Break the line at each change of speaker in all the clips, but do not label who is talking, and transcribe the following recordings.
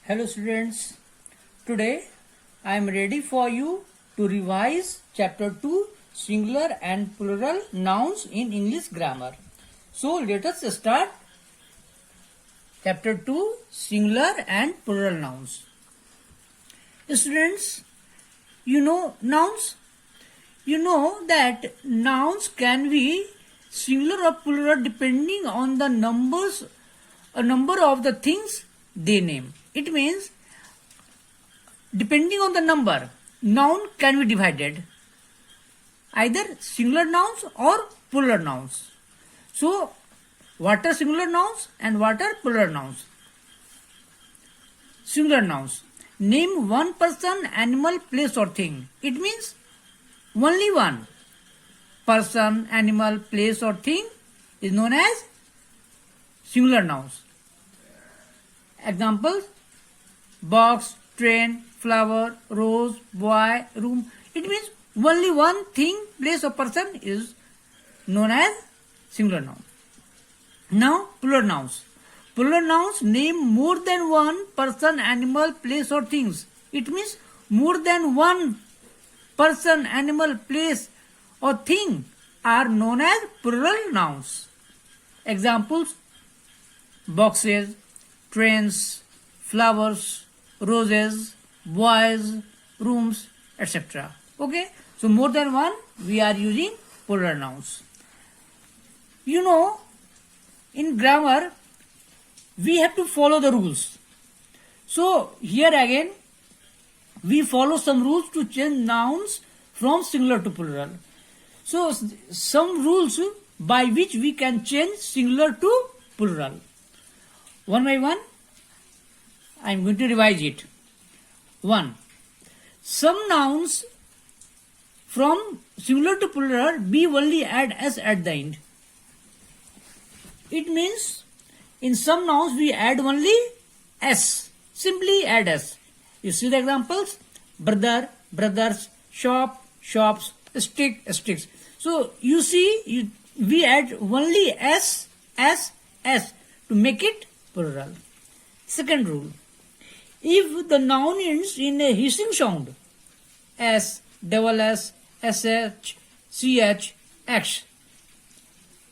Hello students, today I am ready for you to revise chapter 2 singular and plural nouns in English grammar. So let us start chapter 2 singular and plural nouns. Students, you know nouns? You know that nouns can be singular or plural depending on the number of the things they name. It means depending on the number, noun can be divided either singular nouns or plural nouns. So, what are singular nouns and what are plural nouns? Singular nouns. Name one person, animal, place or thing. It means only one person, animal, place or thing is known as singular nouns. Examples: box, train, flower, rose, boy, room. It means only one thing, place or person is known as singular noun. Now plural nouns. Plural nouns name more than one person, animal, place or things. It means more than one person, animal, place or thing are known as plural nouns. Examples: boxes, trains, flowers, roses, boys, rooms, etc. Okay, so more than one we are using plural nouns. You know, in grammar we have to follow the rules. So here again we follow some rules to change nouns from singular to plural. So some rules by which we can change singular to plural. One by one, I am going to revise it. 1. Some nouns from singular to plural be only add s at the end. It means in some nouns we add only s. Simply add s. You see the examples? Brother, brothers, shop, shops, stick, sticks. So you see we add only s to make it plural. Second rule. If the noun ends in a hissing sound, s, double s, sh, ch, x,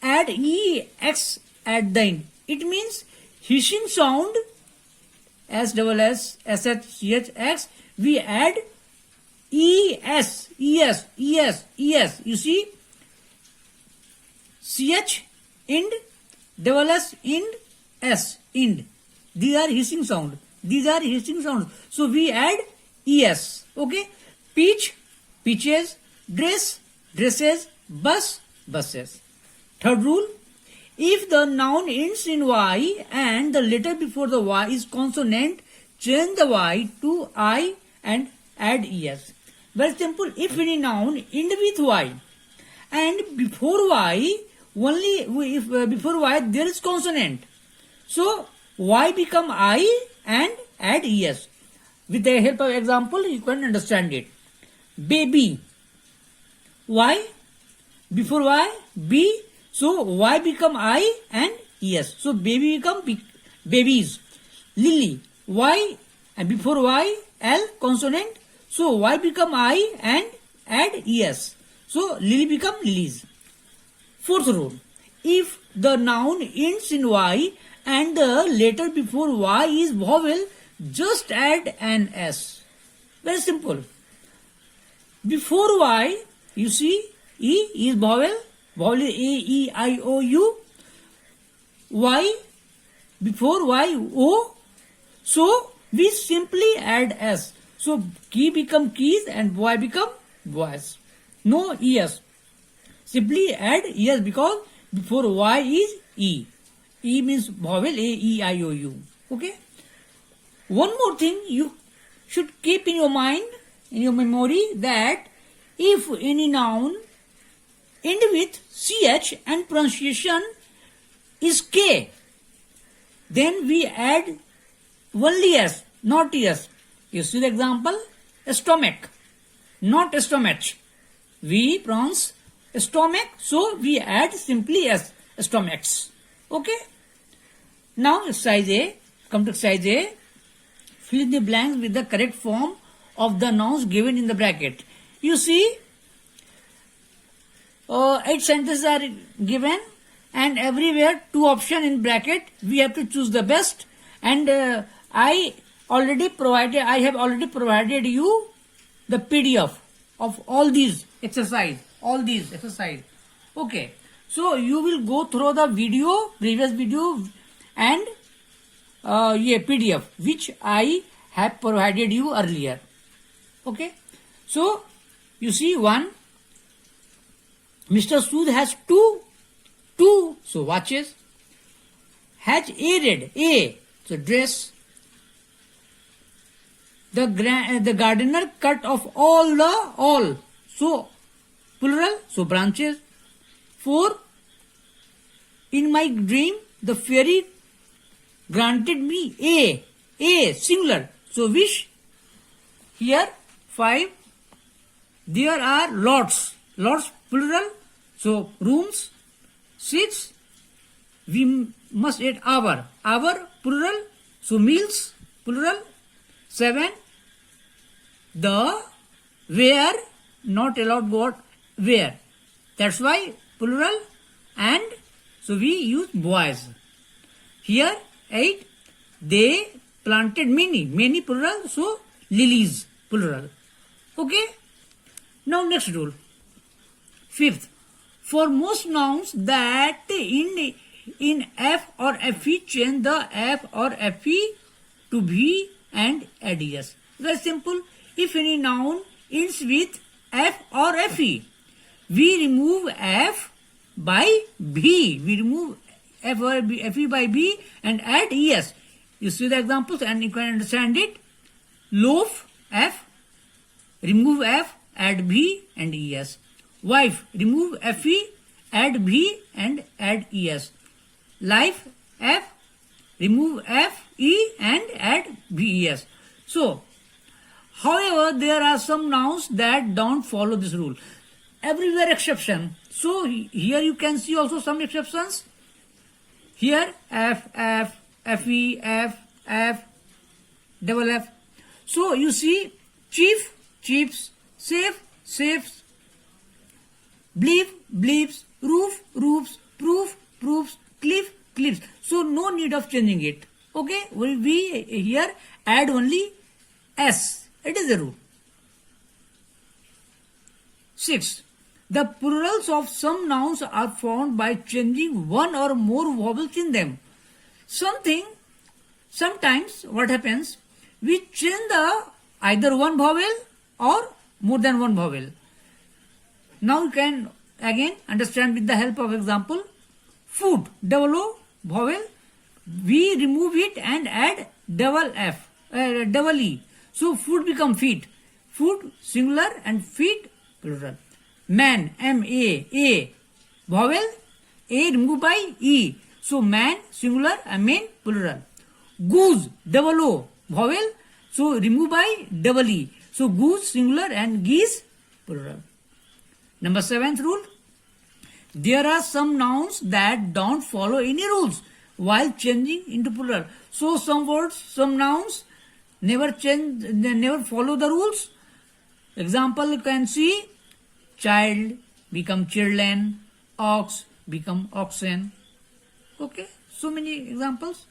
add ex at the end. It means hissing sound, s, double s, sh, ch, x, we add es. You see, ch, ind, double s, ind, s, ind. These are hissing sound. So we add es. Okay. Peach, peaches. Dress, dresses. Bus, buses. Third rule. If the noun ends in y and the letter before the y is consonant, change the y to I and add es. Very simple. If any noun end with y and before y before y there is consonant, so y become I and add es. With the help of example, you can understand it. Baby. Y. Before y, B. So y become I and es. So baby become babies. Lily. Y. And before y, L consonant. So y become I and add es. So lily become lilies. Fourth rule. If the noun ends in y and the letter before y is vowel, just add an s. Very simple. Before y, you see, e is vowel. Vowel is a, e, I, o, u. Y, before y, o. So we simply add s. So key become keys and boy become boys. No es. Simply add es because before y is e. E means vowel, A, E, I, O, U. Okay? One more thing you should keep in your mind, in your memory, that if any noun end with ch and pronunciation is k, then we add only s, not es. You see the example? Stomach, not stomach. We pronounce stomach, so we add simply s, stomachs. Okay? Now exercise A. Come to exercise A. fill in the blanks with the correct form of the nouns given in the bracket. You see, 8 sentences are given, and everywhere 2 options in bracket. We have to choose the best, and I have already provided you the PDF of all these exercise. Okay, so you will go through the previous video, and PDF which I have provided you earlier. Okay, so you see, one, Mr. Sood has two so watches. Has a so dress. The gardener cut off all so plural, so branches. 4, in my dream the fairy granted me a singular, so wish. Here 5, there are lots plural, so rooms. 6, we must eat our plural, so meals plural. 7, the where not allowed got where, that's why plural, and so we use boys. Here 8, they planted many plural, so lilies plural. Okay, now next rule. 5th, for most nouns that in F or FE, change the F or FE to V and add ES. Very simple. If any noun ends with F or FE, we remove F by B. We remove F or FE by B and add ES. You see the examples and you can understand it. Loaf, F, remove F, add B and ES. Wife, remove FE, add B and add ES. Life, F, remove F, E and add BES. So, however, there are some nouns that don't follow this rule. Everywhere exception. So, here you can see also some exceptions. Here, F, FE, F, double F. So, you see, chief, chiefs, safe, safes, bleeps, roof, roofs, proof, proofs, cliff, cliffs. So no need of changing it. Okay, we here add only S. It is the rule. 6. The plurals of some nouns are found by changing one or more vowels in them. Sometimes what happens, we change either one vowel or more than one vowel. Now you can again understand with the help of example. Food, double O vowel, we remove it and add double E. So food become feet. Food singular and feet plural. Man, M-A vowel, A removed by E. So man singular and man plural. Goose, double O vowel, so removed by double E. So goose singular and geese plural. Number 7th rule. There are some nouns that don't follow any rules while changing into plural. So some words, some nouns never follow the rules. Example you can see, child become children, ox become oxen. Okay, so many examples.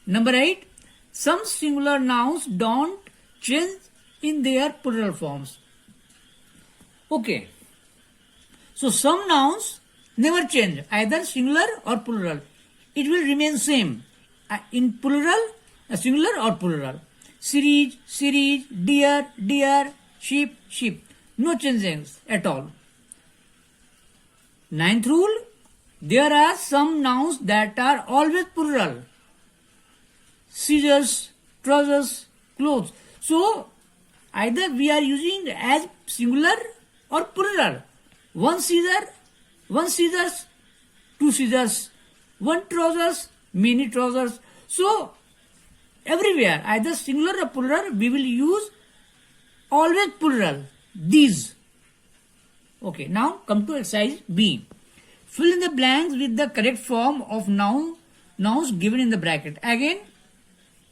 Number 8, some singular nouns don't change in their plural forms. Okay. So some nouns never change, either singular or plural. It will remain same in plural, singular or plural. Series, deer, sheep. No changes at all. 9th rule. There are some nouns that are always plural. Scissors, trousers, clothes. So either we are using as singular or plural. One scissors, two scissors, one trousers, many trousers. So everywhere, either singular or plural, we will use always plural. These. Okay, now come to exercise B. Fill in the blanks with the correct form of nouns given in the bracket. Again,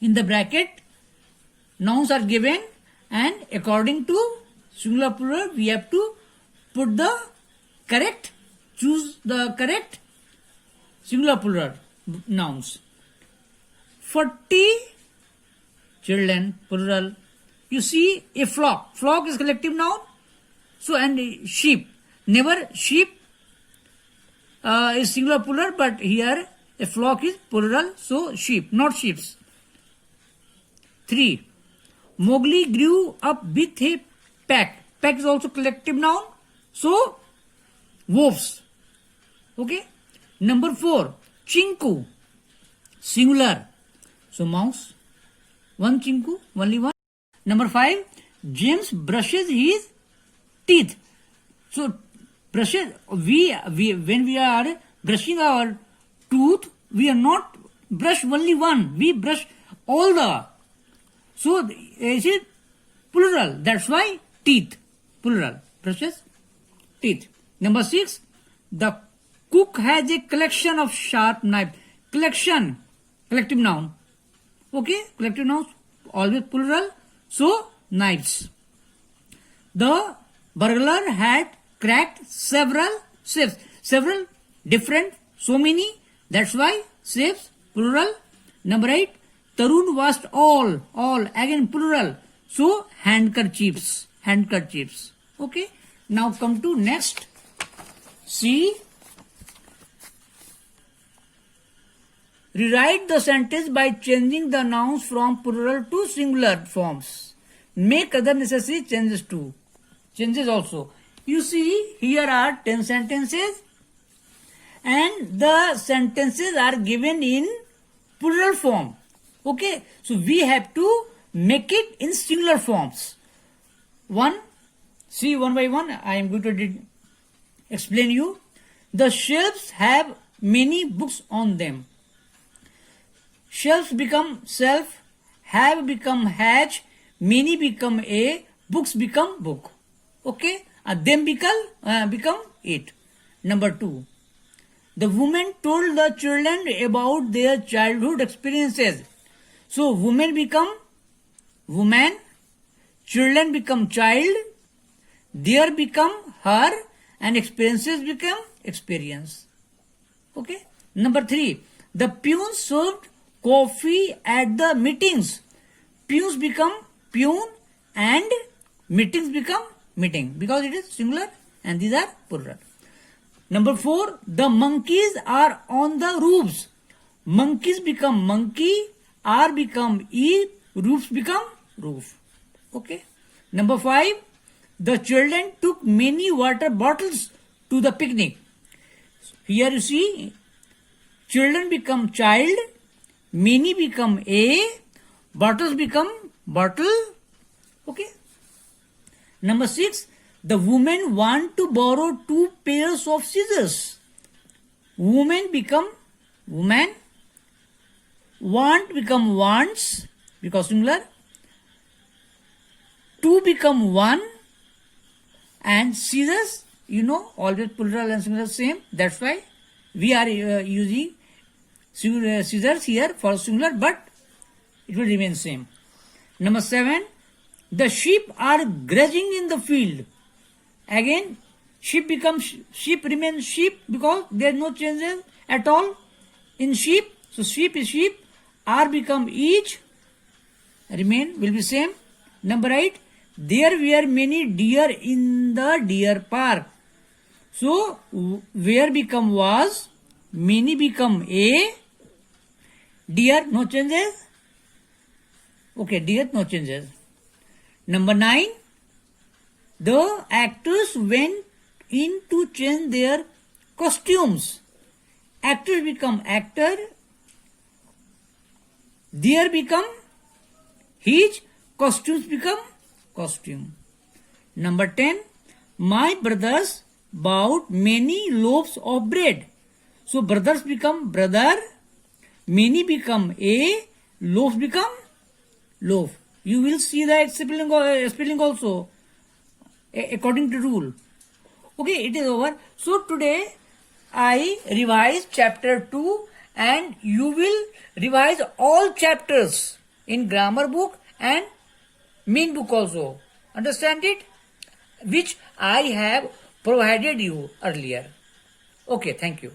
in the bracket, nouns are given, and according to singular plural, we have to put the correct, choose the correct singular plural nouns. 40 children, plural. You see a flock. Flock is collective noun. So, and sheep. Never sheep is singular plural, but here a flock is plural, so sheep, not sheeps. 3. Mowgli grew up with a pack. Pack is also collective noun, so wolves. Okay. Number 4. Chinku, singular, so mouse. One chinku, only one. Number 5. James brushes his teeth. So brushes, we when we are brushing our tooth, we are not brush only one, we brush all the. So it is plural. That's why teeth, plural, brushes, teeth. Number 6. The cook has a collection of sharp knife. Collection, collective noun. Okay, collective nouns always plural. So knives. The burglar had cracked several safes. Several different, so many. That's why safes, plural. Number 8. Tarun washed all, again plural. So handkerchiefs, handkerchiefs. Okay. Now come to next. See. Rewrite the sentence by changing the nouns from plural to singular forms. Make other necessary changes too. Changes also. You see, here are 10 sentences, and the sentences are given in plural form. Okay, so we have to make it in singular forms. One, see one by one, I am going to explain you. The shelves have many books on them. Shelves become self, have become hatch, many become a, books become book. Okay, them become it. Number 2. The woman told the children about their childhood experiences. So women become woman, children become child, there become her, and experiences become experience. Okay. Number 3. The peons served coffee at the meetings. Peons become peon and meetings become meeting, because it is singular and these are plural. Number 4. The monkeys are on the roofs. Monkeys become monkey, are become e, roofs become roof. Okay. Number 5. The children took many water bottles to the picnic. Here you see, children become child, many become a, bottles become bottle. Okay. Number 6. The woman want to borrow 2 pairs of scissors. Woman become woman, want become wants, because singular, 2 become 1, and scissors, you know, always plural and singular same. That's why we are using scissors here for singular, but it will remain same. Number 7. The sheep are grazing in the field. Again, sheep becomes sheep, remains sheep, because there is no changes at all in sheep. So sheep is sheep, are become each, remain, will be same. Number 8. There were many deer in the deer park. So where become was, many become a, deer no changes. Okay, deer no changes. Number 9. The actors went in to change their costumes. Actors become actor, there become his, costumes become costume. Number 10. My brothers bought many loaves of bread. So brothers become brother, many become a, loaves become loaf. You will see the spelling also according to rule. Okay, it is over. So today I revised chapter 2, and you will revise all chapters in grammar book and mean book also. Understand it? Which I have provided you earlier. Okay, thank you.